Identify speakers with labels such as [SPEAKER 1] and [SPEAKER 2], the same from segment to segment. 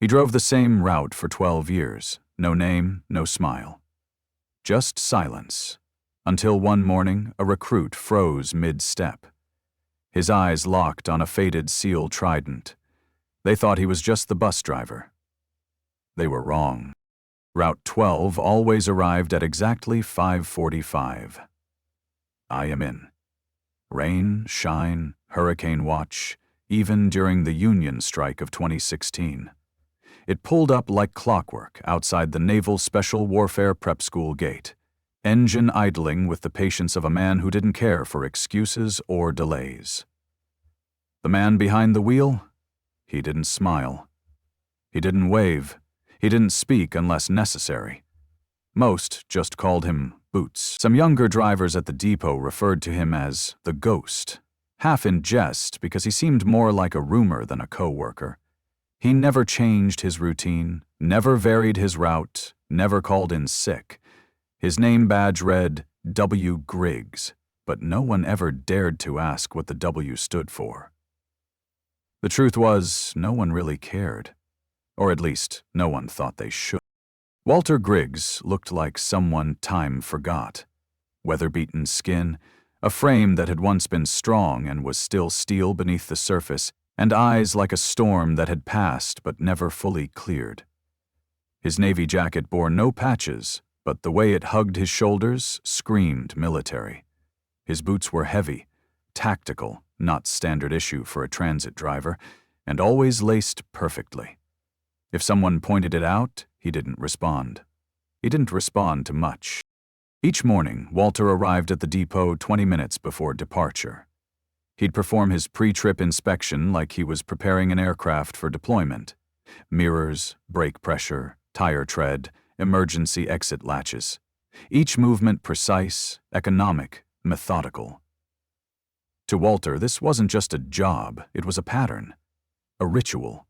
[SPEAKER 1] He drove the same route for 12 years, no name, no smile. Just silence, until one morning a recruit froze mid-step. His eyes locked on a faded seal trident. They thought he was just the bus driver. They were wrong. Route 12 always arrived at exactly 5:45. I am in. Rain, shine, hurricane watch, even during the union strike of 2016. It pulled up like clockwork outside the Naval Special Warfare Prep School gate, engine idling with the patience of a man who didn't care for excuses or delays. The man behind the wheel? He didn't smile. He didn't wave. He didn't speak unless necessary. Most just called him Boots. Some younger drivers at the depot referred to him as the Ghost, half in jest because he seemed more like a rumor than a co-worker. He never changed his routine, never varied his route, never called in sick. His name badge read W. Griggs, but no one ever dared to ask what the W stood for. The truth was, no one really cared. Or at least, no one thought they should. Walter Griggs looked like someone time forgot. Weather-beaten skin, a frame that had once been strong and was still steel beneath the surface, and eyes like a storm that had passed but never fully cleared. His navy jacket bore no patches, but the way it hugged his shoulders screamed military. His boots were heavy, tactical, not standard issue for a transit driver, and always laced perfectly. If someone pointed it out, he didn't respond. He didn't respond to much. Each morning, Walter arrived at the depot 20 minutes before departure. He'd perform his pre-trip inspection like he was preparing an aircraft for deployment. Mirrors, brake pressure, tire tread, emergency exit latches. Each movement precise, economic, methodical. To Walter, this wasn't just a job, it was a pattern, a ritual,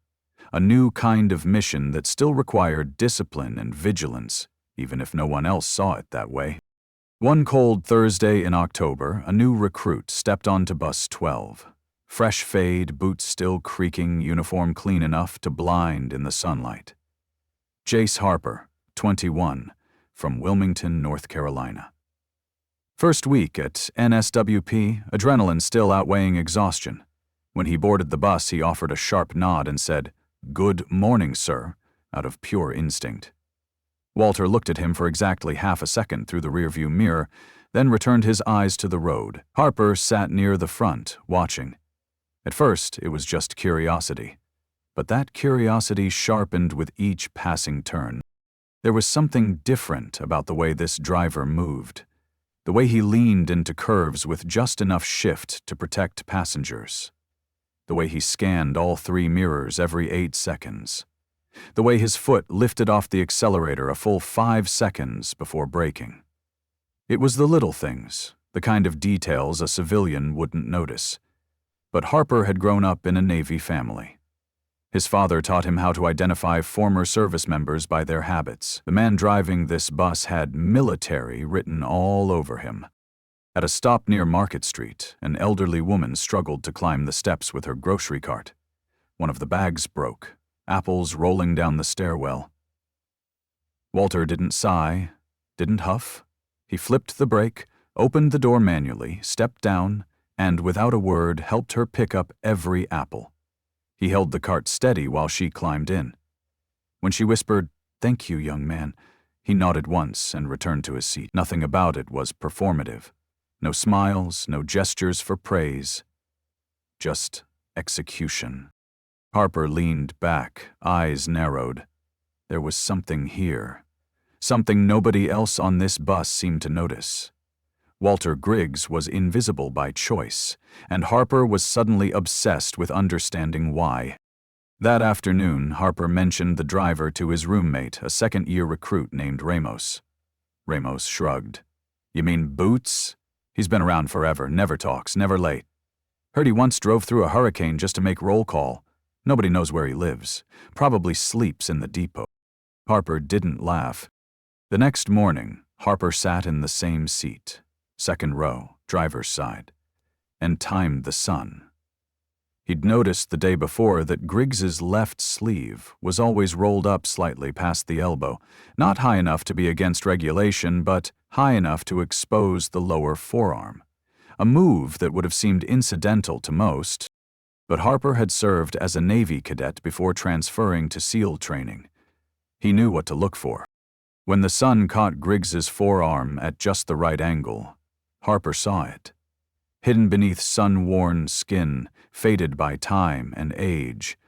[SPEAKER 1] a new kind of mission that still required discipline and vigilance, even if no one else saw it that way. One cold Thursday in October, a new recruit stepped onto bus 12. Fresh fade, boots still creaking, uniform clean enough to blind in the sunlight. Jace Harper, 21, from Wilmington, North Carolina. First week at NSWP, adrenaline still outweighing exhaustion. When he boarded the bus, he offered a sharp nod and said, "Good morning, sir," out of pure instinct. Walter looked at him for exactly half a second through the rearview mirror, then returned his eyes to the road. Harper sat near the front, watching. At first, it was just curiosity. But that curiosity sharpened with each passing turn. There was something different about the way this driver moved. The way he leaned into curves with just enough shift to protect passengers. The way he scanned all 3 mirrors every 8 seconds. The way his foot lifted off the accelerator a full 5 seconds before braking. It was the little things, the kind of details a civilian wouldn't notice. But Harper had grown up in a Navy family. His father taught him how to identify former service members by their habits. The man driving this bus had military written all over him. At a stop near Market Street, an elderly woman struggled to climb the steps with her grocery cart. One of the bags broke, apples rolling down the stairwell. Walter didn't sigh, didn't huff. He flipped the brake, opened the door manually, stepped down, and without a word helped her pick up every apple. He held the cart steady while she climbed in. When she whispered, "Thank you, young man," he nodded once and returned to his seat. Nothing about it was performative. No smiles, no gestures for praise. Just execution. Harper leaned back, eyes narrowed. There was something here. Something nobody else on this bus seemed to notice. Walter Griggs was invisible by choice, and Harper was suddenly obsessed with understanding why. That afternoon, Harper mentioned the driver to his roommate, a second-year recruit named Ramos. Ramos shrugged. "You mean Boots? He's been around forever, never talks, never late. Heard he once drove through a hurricane just to make roll call. Nobody knows where he lives. Probably sleeps in the depot." Harper didn't laugh. The next morning, Harper sat in the same seat, second row, driver's side, and timed the sun. He'd noticed the day before that Griggs's left sleeve was always rolled up slightly past the elbow, not high enough to be against regulation, but high enough to expose the lower forearm. A move that would have seemed incidental to most, but Harper had served as a Navy cadet before transferring to SEAL training. He knew what to look for. When the sun caught Griggs's forearm at just the right angle, Harper saw it. Hidden beneath sun-worn skin, faded by time and age,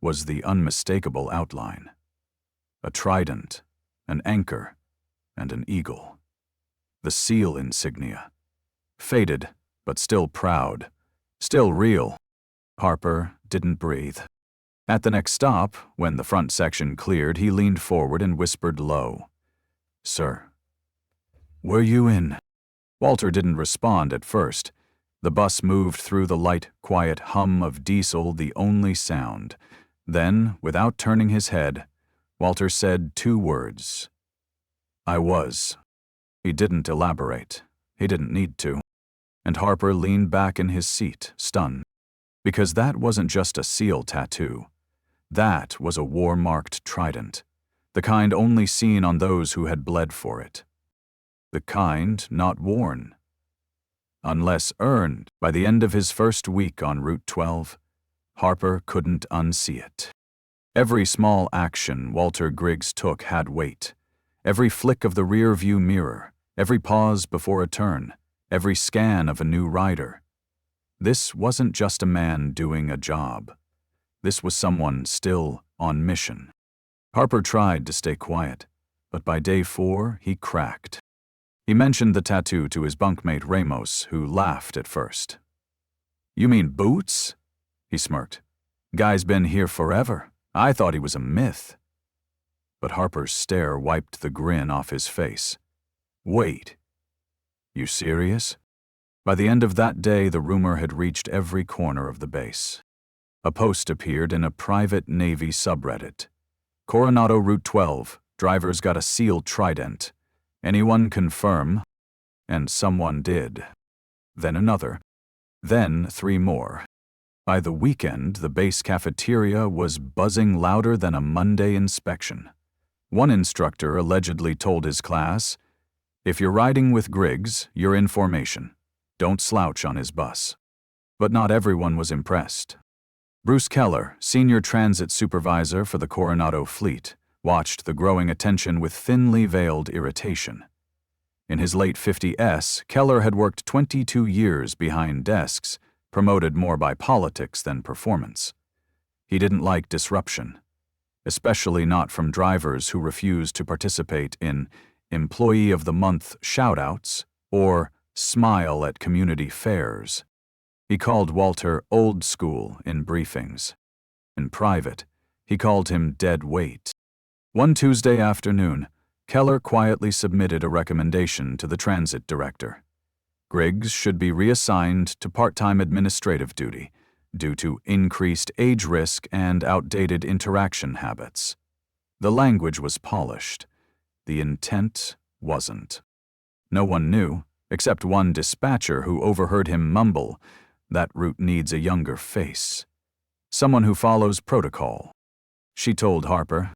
[SPEAKER 1] was the unmistakable outline. A trident, an anchor, and an eagle. The SEAL insignia. Faded, but still proud. Still real. Harper didn't breathe. At the next stop, when the front section cleared, he leaned forward and whispered low, "Sir." "Were you in?" Walter didn't respond at first. The bus moved through the light, quiet hum of diesel, the only sound. Then, without turning his head, Walter said 2 words. "I was." He didn't elaborate. He didn't need to. And Harper leaned back in his seat, stunned. Because that wasn't just a SEAL tattoo. That was a war-marked trident. The kind only seen on those who had bled for it. The kind not worn. Unless earned. By the end of his first week on Route 12, Harper couldn't unsee it. Every small action Walter Griggs took had weight. Every flick of the rear-view mirror, every pause before a turn, every scan of a new rider. This wasn't just a man doing a job. This was someone still on mission. Harper tried to stay quiet, but by day 4, he cracked. He mentioned the tattoo to his bunkmate Ramos, who laughed at first. "You mean Boots?" He smirked. "Guy's been here forever. I thought he was a myth." But Harper's stare wiped the grin off his face. "Wait. You serious?" By the end of that day, the rumor had reached every corner of the base. A post appeared in a private Navy subreddit. "Coronado Route 12. Drivers got a SEAL trident. Anyone confirm?" And someone did. Then another. Then 3 more. By the weekend, the base cafeteria was buzzing louder than a Monday inspection. One instructor allegedly told his class, "If you're riding with Griggs, you're in formation. Don't slouch on his bus." But not everyone was impressed. Bruce Keller, senior transit supervisor for the Coronado fleet, watched the growing attention with thinly veiled irritation. In his late 50s, Keller had worked 22 years behind desks, promoted more by politics than performance. He didn't like disruption, especially not from drivers who refused to participate in Employee of the Month shoutouts or smile at community fairs. He called Walter old school in briefings. In private, he called him dead weight. One Tuesday afternoon, Keller quietly submitted a recommendation to the transit director. Griggs should be reassigned to part-time administrative duty due to increased age risk and outdated interaction habits. The language was polished. The intent wasn't. No one knew, except one dispatcher who overheard him mumble, "That route needs a younger face. Someone who follows protocol." She told Harper,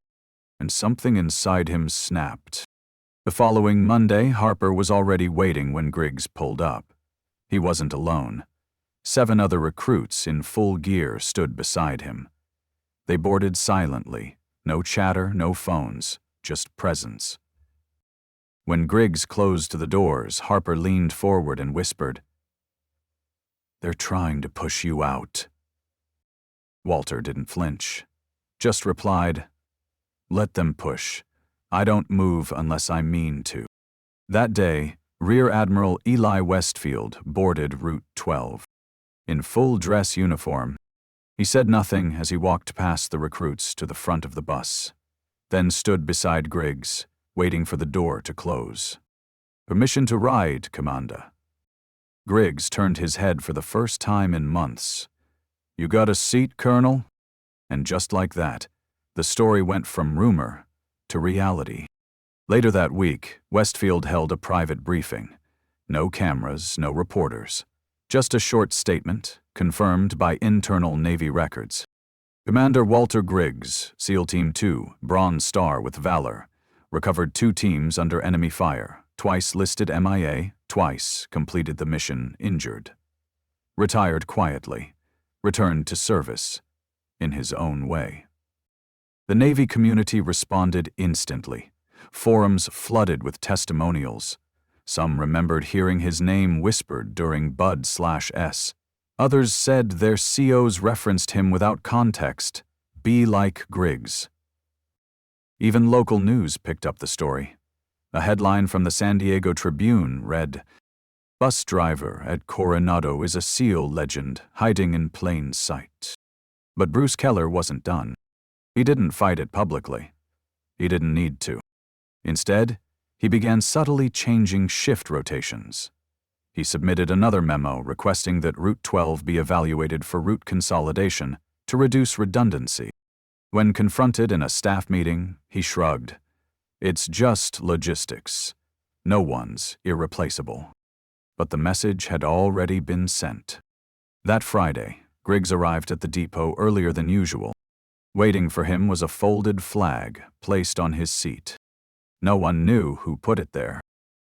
[SPEAKER 1] and something inside him snapped. The following Monday, Harper was already waiting when Griggs pulled up. He wasn't alone. 7 other recruits in full gear stood beside him. They boarded silently, no chatter, no phones, just presence. When Griggs closed the doors, Harper leaned forward and whispered, "They're trying to push you out." Walter didn't flinch, just replied, "Let them push. I don't move unless I mean to." That day, Rear Admiral Eli Westfield boarded Route 12. In full dress uniform, he said nothing as he walked past the recruits to the front of the bus, then stood beside Griggs, waiting for the door to close. "Permission to ride, Commander." Griggs turned his head for the first time in months. "You got a seat, Colonel?" And just like that, the story went from rumor to reality. Later that week, Westfield held a private briefing. No cameras, no reporters. Just a short statement, confirmed by internal Navy records. Commander Walter Griggs, SEAL Team 2, Bronze Star with Valor, recovered 2 teams under enemy fire, twice listed MIA, twice completed the mission injured. Retired quietly, returned to service, in his own way. The Navy community responded instantly. Forums flooded with testimonials. Some remembered hearing his name whispered during Bud/S. Others said their COs referenced him without context. Be like Griggs. Even local news picked up the story. A headline from the San Diego Tribune read, "Bus driver at Coronado is a SEAL legend hiding in plain sight." But Bruce Keller wasn't done. He didn't fight it publicly. He didn't need to. Instead, he began subtly changing shift rotations. He submitted another memo requesting that Route 12 be evaluated for route consolidation to reduce redundancy. When confronted in a staff meeting, he shrugged. It's just logistics. No one's irreplaceable. But the message had already been sent. That Friday, Griggs arrived at the depot earlier than usual. Waiting for him was a folded flag placed on his seat. No one knew who put it there,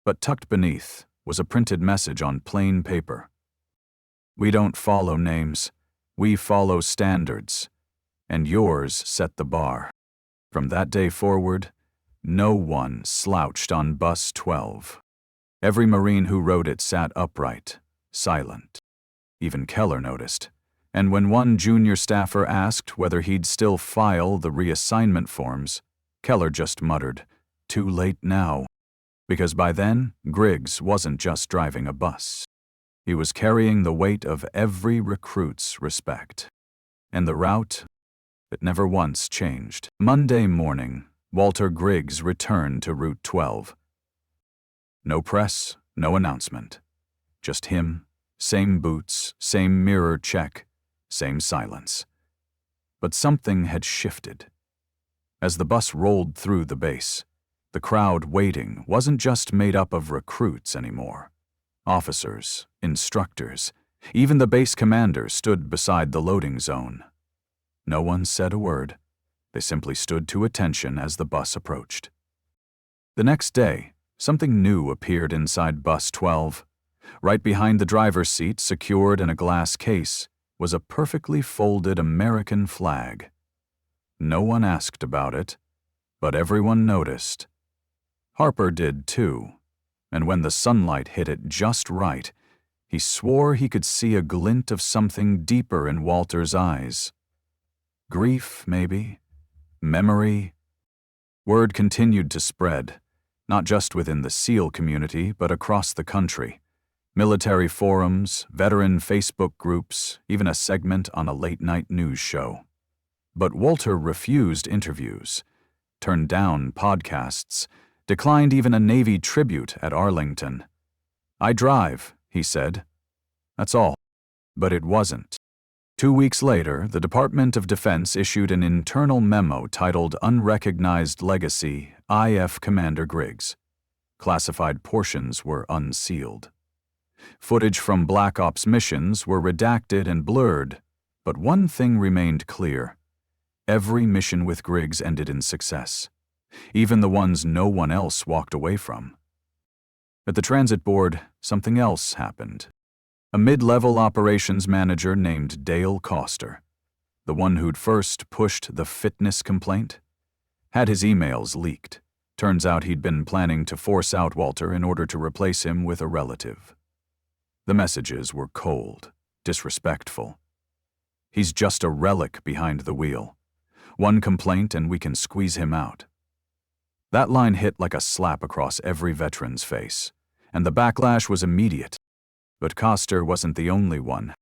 [SPEAKER 1] but tucked beneath was a printed message on plain paper. "We don't follow names, we follow standards, and yours set the bar." From that day forward, no one slouched on Bus 12. Every Marine who rode it sat upright, silent. Even Keller noticed, and when one junior staffer asked whether he'd still file the reassignment forms, Keller just muttered, "Too late now." Because by then, Griggs wasn't just driving a bus. He was carrying the weight of every recruit's respect. And the route, it never once changed. Monday morning, Walter Griggs returned to Route 12. No press, no announcement. Just him, same boots, same mirror check, same silence. But something had shifted. As the bus rolled through the base, the crowd waiting wasn't just made up of recruits anymore. Officers, instructors, even the base commander stood beside the loading zone. No one said a word. They simply stood to attention as the bus approached. The next day, something new appeared inside Bus 12. Right behind the driver's seat, secured in a glass case, was a perfectly folded American flag. No one asked about it, but everyone noticed. Harper did too, and when the sunlight hit it just right, he swore he could see a glint of something deeper in Walter's eyes. Grief, maybe? Memory? Word continued to spread, not just within the SEAL community, but across the country. Military forums, veteran Facebook groups, even a segment on a late-night news show. But Walter refused interviews, turned down podcasts, declined even a Navy tribute at Arlington. "I drive," he said. That's all. But it wasn't. 2 weeks later, the Department of Defense issued an internal memo titled Unrecognized Legacy, IF Commander Griggs. Classified portions were unsealed. Footage from Black Ops missions were redacted and blurred, but one thing remained clear. Every mission with Griggs ended in success, even the ones no one else walked away from. At the transit board, something else happened. A mid-level operations manager named Dale Coster, the one who'd first pushed the fitness complaint, had his emails leaked. Turns out he'd been planning to force out Walter in order to replace him with a relative. The messages were cold, disrespectful. "He's just a relic behind the wheel. One complaint and we can squeeze him out." That line hit like a slap across every veteran's face, and the backlash was immediate. But Coster wasn't the only one.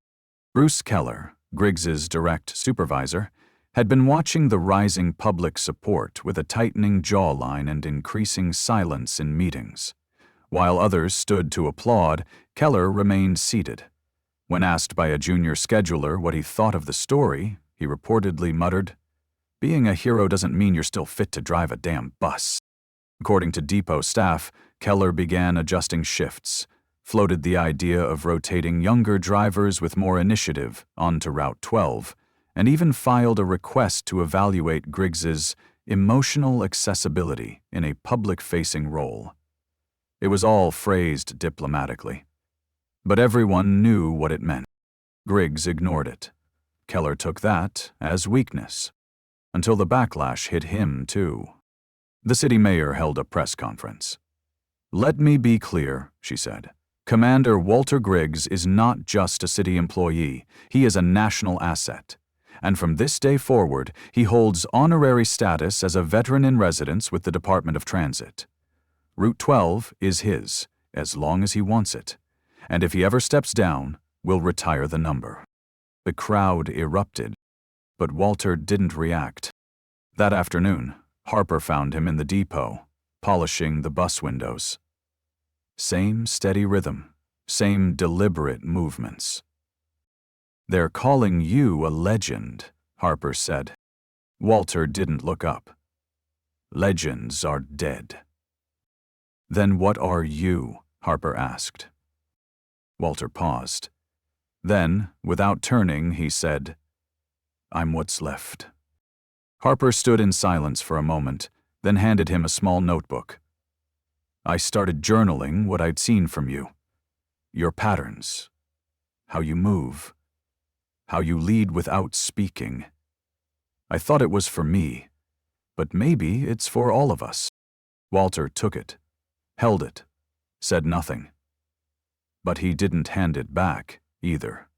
[SPEAKER 1] Bruce Keller, Griggs's direct supervisor, had been watching the rising public support with a tightening jawline and increasing silence in meetings. While others stood to applaud, Keller remained seated. When asked by a junior scheduler what he thought of the story, he reportedly muttered, "Being a hero doesn't mean you're still fit to drive a damn bus." According to depot staff, Keller began adjusting shifts, floated the idea of rotating younger drivers with more initiative onto Route 12, and even filed a request to evaluate Griggs's emotional accessibility in a public-facing role. It was all phrased diplomatically, but everyone knew what it meant. Griggs ignored it. Keller took that as weakness, until the backlash hit him too. The city mayor held a press conference. "Let me be clear," she said. "Commander Walter Griggs is not just a city employee, he is a national asset. And from this day forward, he holds honorary status as a veteran in residence with the Department of Transit. Route 12 is his, as long as he wants it, and if he ever steps down, we'll retire the number." The crowd erupted, but Walter didn't react. That afternoon, Harper found him in the depot, polishing the bus windows. Same steady rhythm, same deliberate movements. "They're calling you a legend," Harper said. Walter didn't look up. "Legends are dead." "Then what are you?" Harper asked. Walter paused. Then, without turning, he said, "I'm what's left." Harper stood in silence for a moment, then handed him a small notebook. "I started journaling what I'd seen from you. Your patterns. How you move. How you lead without speaking. I thought it was for me, but maybe it's for all of us." Walter took it, held it, said nothing. But he didn't hand it back, either.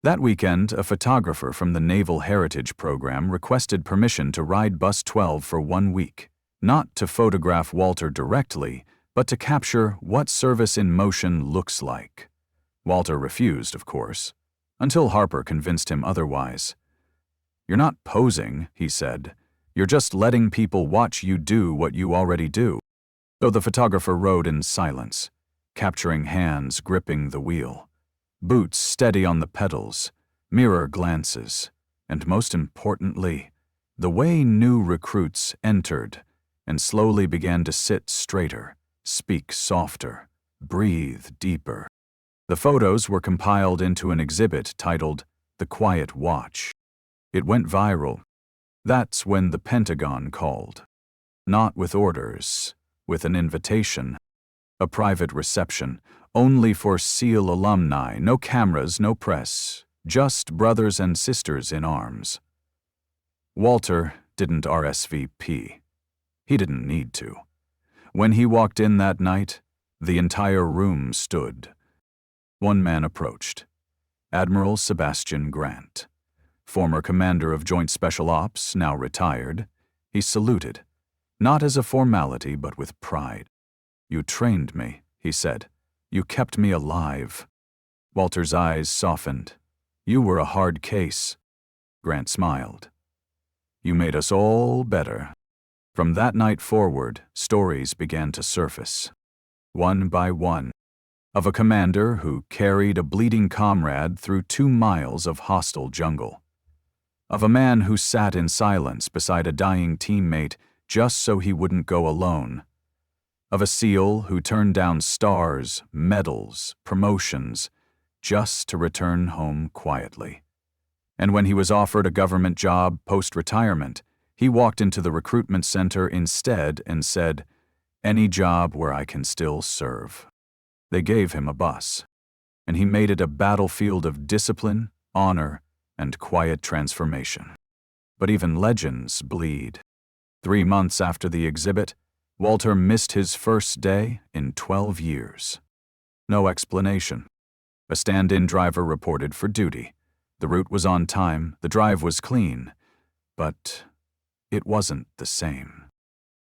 [SPEAKER 1] That weekend, a photographer from the Naval Heritage Program requested permission to ride Bus 12 for 1 week, not to photograph Walter directly, but to capture what service in motion looks like. Walter refused, of course, until Harper convinced him otherwise. "You're not posing," he said. "You're just letting people watch you do what you already do." So the photographer rode in silence, capturing hands gripping the wheel, boots steady on the pedals, mirror glances, and most importantly, the way new recruits entered and slowly began to sit straighter, speak softer, breathe deeper. The photos were compiled into an exhibit titled The Quiet Watch. It went viral. That's when the Pentagon called. Not with orders, with an invitation. A private reception, only for SEAL alumni, no cameras, no press, just brothers and sisters in arms. Walter didn't RSVP. He didn't need to. When he walked in that night, the entire room stood. One man approached. Admiral Sebastian Grant. Former commander of Joint Special Ops, now retired. He saluted, not as a formality but with pride. "You trained me," he said. "You kept me alive." Walter's eyes softened. "You were a hard case." Grant smiled. "You made us all better." From that night forward, stories began to surface, one by one, of a commander who carried a bleeding comrade through 2 miles of hostile jungle, of a man who sat in silence beside a dying teammate just so he wouldn't go alone, of a SEAL who turned down stars, medals, promotions, just to return home quietly. And when he was offered a government job post-retirement, he walked into the recruitment center instead and said, "Any job where I can still serve." They gave him a bus, and he made it a battlefield of discipline, honor, and quiet transformation. But even legends bleed. 3 months after the exhibit, Walter missed his first day in 12 years. No explanation. A stand-in driver reported for duty. The route was on time, the drive was clean, but it wasn't the same.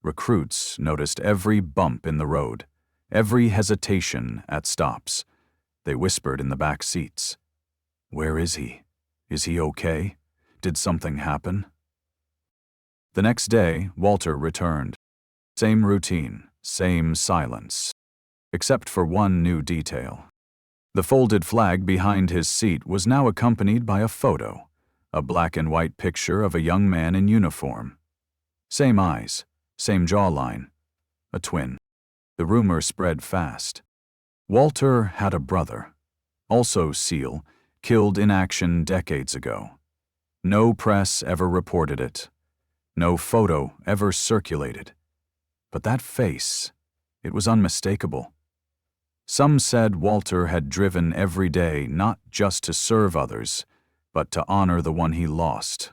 [SPEAKER 1] Recruits noticed every bump in the road, every hesitation at stops. They whispered in the back seats. "Where is he? Is he okay? Did something happen?" The next day, Walter returned. Same routine, same silence, except for one new detail. The folded flag behind his seat was now accompanied by a photo, a black and white picture of a young man in uniform. Same eyes, same jawline, a twin. The rumor spread fast. Walter had a brother, also SEAL, killed in action decades ago. No press ever reported it. No photo ever circulated. But that face, it was unmistakable. Some said Walter had driven every day not just to serve others, but to honor the one he lost.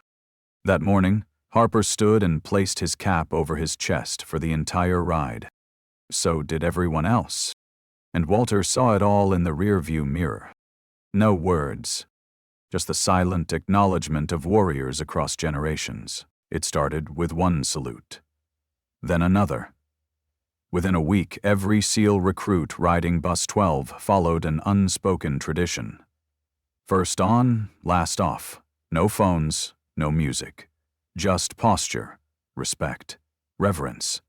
[SPEAKER 1] That morning, Harper stood and placed his cap over his chest for the entire ride. So did everyone else. And Walter saw it all in the rearview mirror. No words, just the silent acknowledgement of warriors across generations. It started with one salute, then another. Within a week, every SEAL recruit riding Bus 12 followed an unspoken tradition. First on, last off. No phones, no music. Just posture, respect, reverence.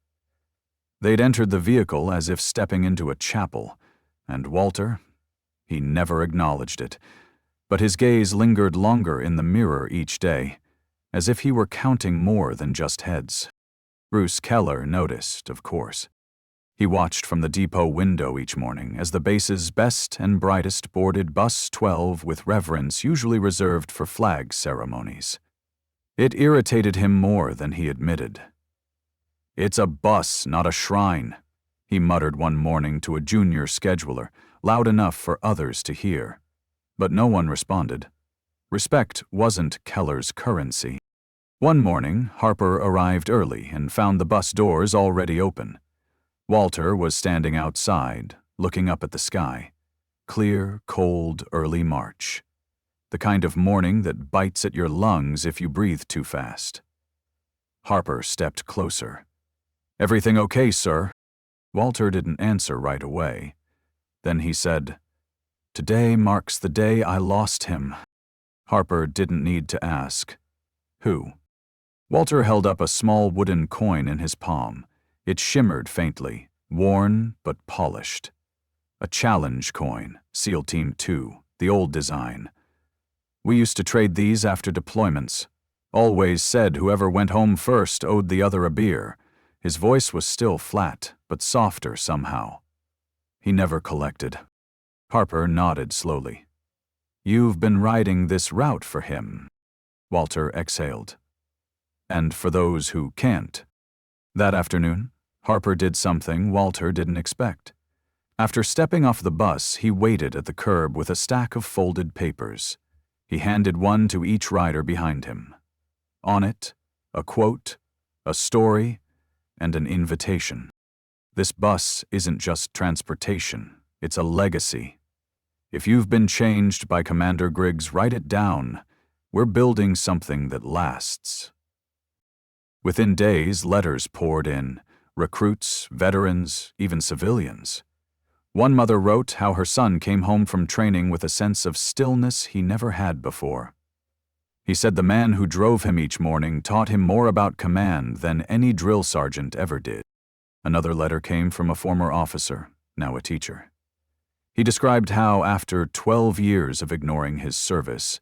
[SPEAKER 1] They'd entered the vehicle as if stepping into a chapel, and Walter, he never acknowledged it, but his gaze lingered longer in the mirror each day, as if he were counting more than just heads. Bruce Keller noticed, of course. He watched from the depot window each morning as the base's best and brightest boarded Bus 12 with reverence usually reserved for flag ceremonies. It irritated him more than he admitted. "It's a bus, not a shrine," he muttered one morning to a junior scheduler, loud enough for others to hear. But no one responded. Respect wasn't Keller's currency. One morning, Harper arrived early and found the bus doors already open. Walter was standing outside, looking up at the sky. Clear, cold, early March. The kind of morning that bites at your lungs if you breathe too fast. Harper stepped closer. "Everything okay, sir?" Walter didn't answer right away. Then he said, "Today marks the day I lost him." Harper didn't need to ask. Who? Walter held up a small wooden coin in his palm. It shimmered faintly, worn but polished. A challenge coin, SEAL Team 2, the old design. "We used to trade these after deployments. Always said whoever went home first owed the other a beer." His voice was still flat, but softer somehow. He never collected. Harper nodded slowly. "You've been riding this route for him." Walter exhaled. "And for those who can't." That afternoon, Harper did something Walter didn't expect. After stepping off the bus, he waited at the curb with a stack of folded papers. He handed one to each rider behind him. On it, a quote, a story, and an invitation. This bus isn't just transportation, it's a legacy. If you've been changed by Commander Griggs, write it down. We're building something that lasts. Within days, letters poured in. Recruits, veterans, even civilians. One mother wrote how her son came home from training with a sense of stillness he never had before. He said the man who drove him each morning taught him more about command than any drill sergeant ever did. Another letter came from a former officer, now a teacher. He described how, after 12 years of ignoring his service,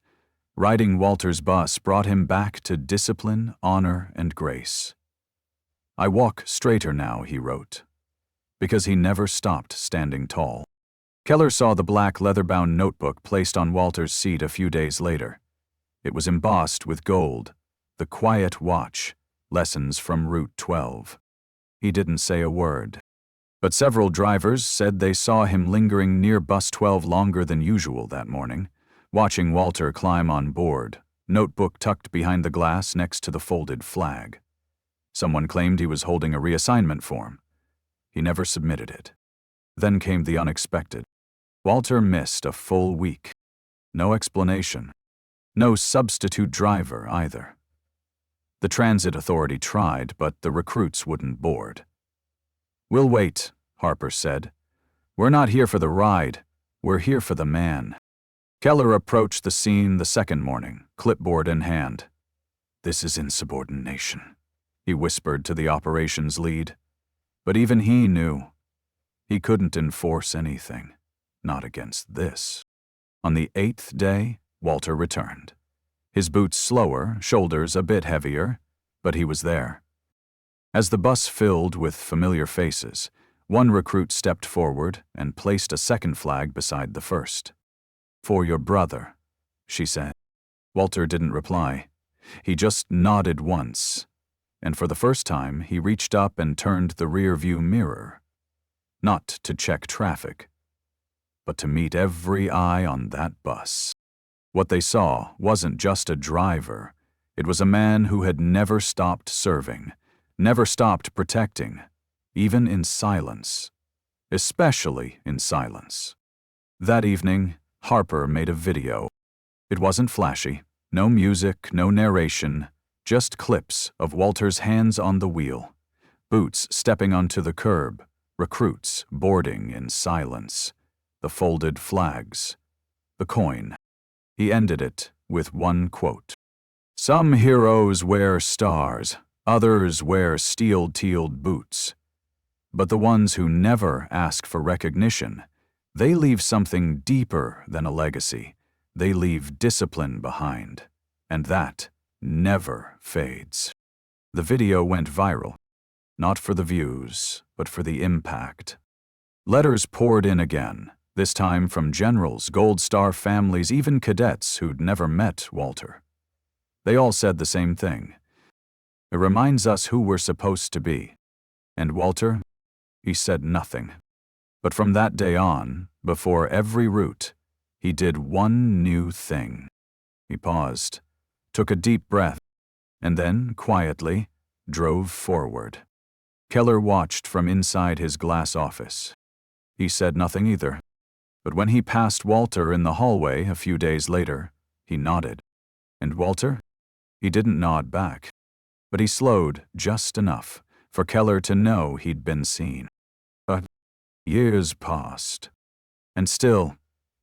[SPEAKER 1] riding Walter's bus brought him back to discipline, honor, and grace. "I walk straighter now," he wrote, because he never stopped standing tall. Keller saw the black leather-bound notebook placed on Walter's seat a few days later. It was embossed with gold, "The Quiet Watch, Lessons from Route 12. He didn't say a word. But several drivers said they saw him lingering near Bus 12 longer than usual that morning, watching Walter climb on board, notebook tucked behind the glass next to the folded flag. Someone claimed he was holding a reassignment form. He never submitted it. Then came the unexpected. Walter missed a full week. No explanation. No substitute driver either. The transit authority tried, but the recruits wouldn't board. "We'll wait," Harper said. "We're not here for the ride. We're here for the man." Keller approached the scene the second morning, clipboard in hand. "This is insubordination," he whispered to the operations lead. But even he knew. He couldn't enforce anything, not against this. On the 8th day, Walter returned. His boots slower, shoulders a bit heavier, but he was there. As the bus filled with familiar faces, One recruit stepped forward and placed a second flag beside the first. "For your brother," she said. Walter didn't reply. He just nodded once, and for the first time he reached up and turned the rear-view mirror. Not to check traffic, but to meet every eye on that bus. What they saw wasn't just a driver. It was a man who had never stopped serving, never stopped protecting, even in silence. Especially in silence. That evening, Harper made a video. It wasn't flashy, no music, no narration, just clips of Walter's hands on the wheel, boots stepping onto the curb, recruits boarding in silence, the folded flags, the coin. He ended it with one quote. "Some heroes wear stars, others wear steel-tealed boots. But the ones who never ask for recognition, they leave something deeper than a legacy. They leave discipline behind, and that never fades." The video went viral, not for the views, but for the impact. Letters poured in again, this time from generals, Gold Star families, even cadets who'd never met Walter. They all said the same thing. "It reminds us who we're supposed to be." And Walter? He said nothing. But from that day on, before every route, he did one new thing. He paused, took a deep breath, and then, quietly, drove forward. Keller watched from inside his glass office. He said nothing either. But when he passed Walter in the hallway a few days later, he nodded. And Walter? He didn't nod back. But he slowed just enough for Keller to know he'd been seen. But years passed. And still,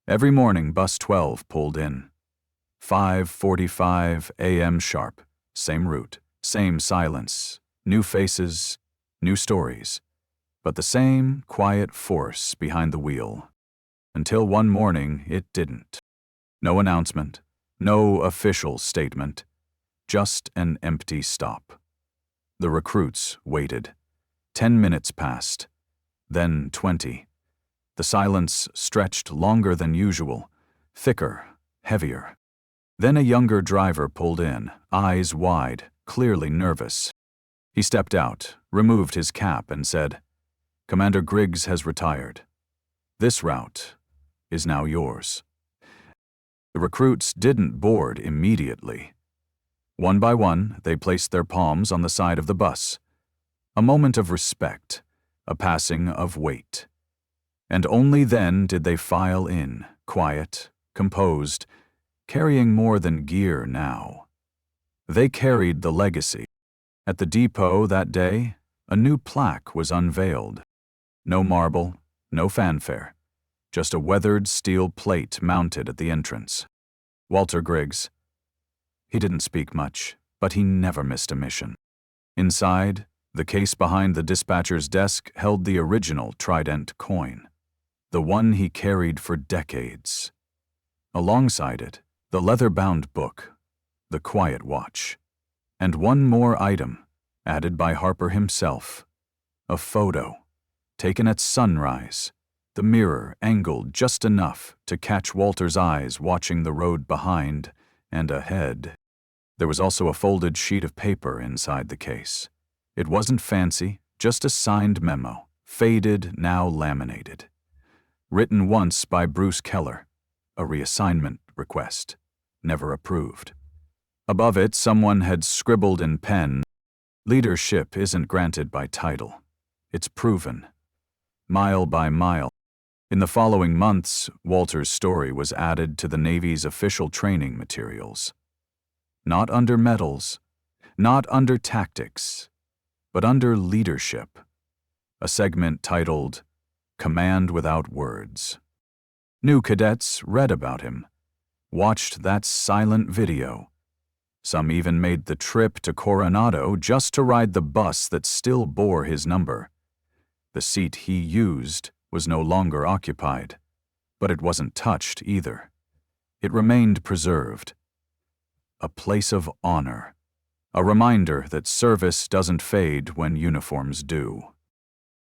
[SPEAKER 1] every morning bus 12 pulled in. 5:45 a.m. sharp, same route, same silence, new faces, new stories, but the same quiet force behind the wheel. Until one morning it didn't. No announcement, no official statement, just an empty stop. The recruits waited. 10 minutes passed, then 20. The silence stretched longer than usual, thicker, heavier. Then a younger driver pulled in, eyes wide, clearly nervous. He stepped out, removed his cap, and said, "Commander Griggs has retired. This route is now yours." The recruits didn't board immediately. One by one, they placed their palms on the side of the bus. A moment of respect, a passing of weight. And only then did they file in, quiet, composed, carrying more than gear now. They carried the legacy. At the depot that day, a new plaque was unveiled. No marble, no fanfare, just a weathered steel plate mounted at the entrance. Walter Griggs. He didn't speak much, but he never missed a mission. Inside, the case behind the dispatcher's desk held the original trident coin, the one he carried for decades. Alongside it, the leather-bound book, the quiet watch, and one more item, added by Harper himself, a photo, taken at sunrise, the mirror angled just enough to catch Walter's eyes watching the road behind and ahead. There was also a folded sheet of paper inside the case. It wasn't fancy, just a signed memo, faded, now laminated. Written once by Bruce Keller, a reassignment request, never approved. Above it, someone had scribbled in pen, "Leadership isn't granted by title. It's proven, mile by mile." In the following months, Walter's story was added to the Navy's official training materials. Not under medals, not under tactics, but under leadership. A segment titled, "Command Without Words." New cadets read about him, watched that silent video. Some even made the trip to Coronado just to ride the bus that still bore his number. The seat he used was no longer occupied, but it wasn't touched either. It remained preserved. A place of honor, a reminder that service doesn't fade when uniforms do.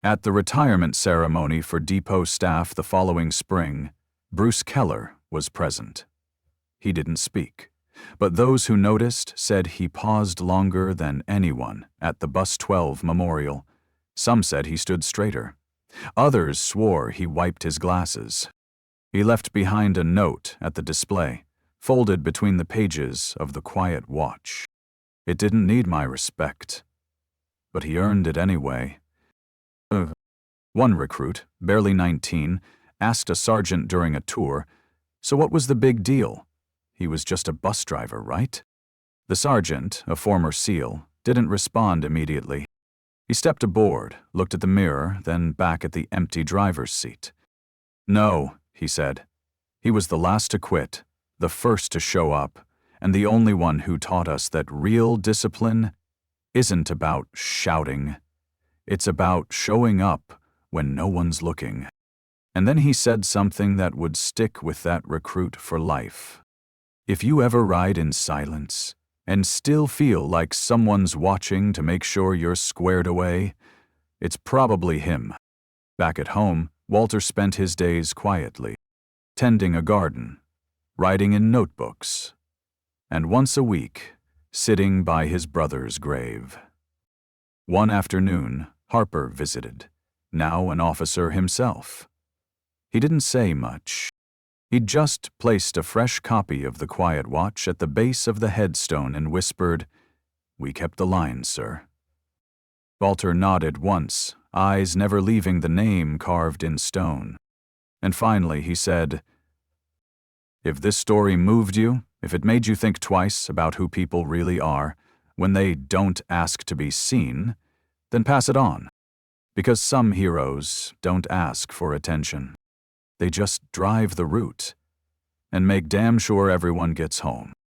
[SPEAKER 1] At the retirement ceremony for depot staff the following spring, Bruce Keller was present. He didn't speak, but those who noticed said he paused longer than anyone at the Bus 12 memorial. Some said he stood straighter. Others swore he wiped his glasses. He left behind a note at the display, folded between the pages of the Quiet Watch. It didn't need my respect, but he earned it anyway. One recruit, barely 19, asked a sergeant during a tour, "So what was the big deal? He was just a bus driver, right?" The sergeant, a former SEAL, didn't respond immediately. He stepped aboard, looked at the mirror, then back at the empty driver's seat. "No," he said. "He was the last to quit, the first to show up, and the only one who taught us that real discipline isn't about shouting. It's about showing up when no one's looking." And then he said something that would stick with that recruit for life. If you ever ride in silence and still feel like someone's watching to make sure you're squared away, it's probably him. Back at home, Walter spent his days quietly, tending a garden, writing in notebooks, and once a week, sitting by his brother's grave. One afternoon, Harper visited, now an officer himself. He didn't say much. He'd just placed a fresh copy of the Quiet Watch at the base of the headstone and whispered, "We kept the line, sir." Walter nodded once, eyes never leaving the name carved in stone. And finally he said, "If this story moved you, if it made you think twice about who people really are, when they don't ask to be seen, then pass it on. Because some heroes don't ask for attention. They just drive the route and make damn sure everyone gets home."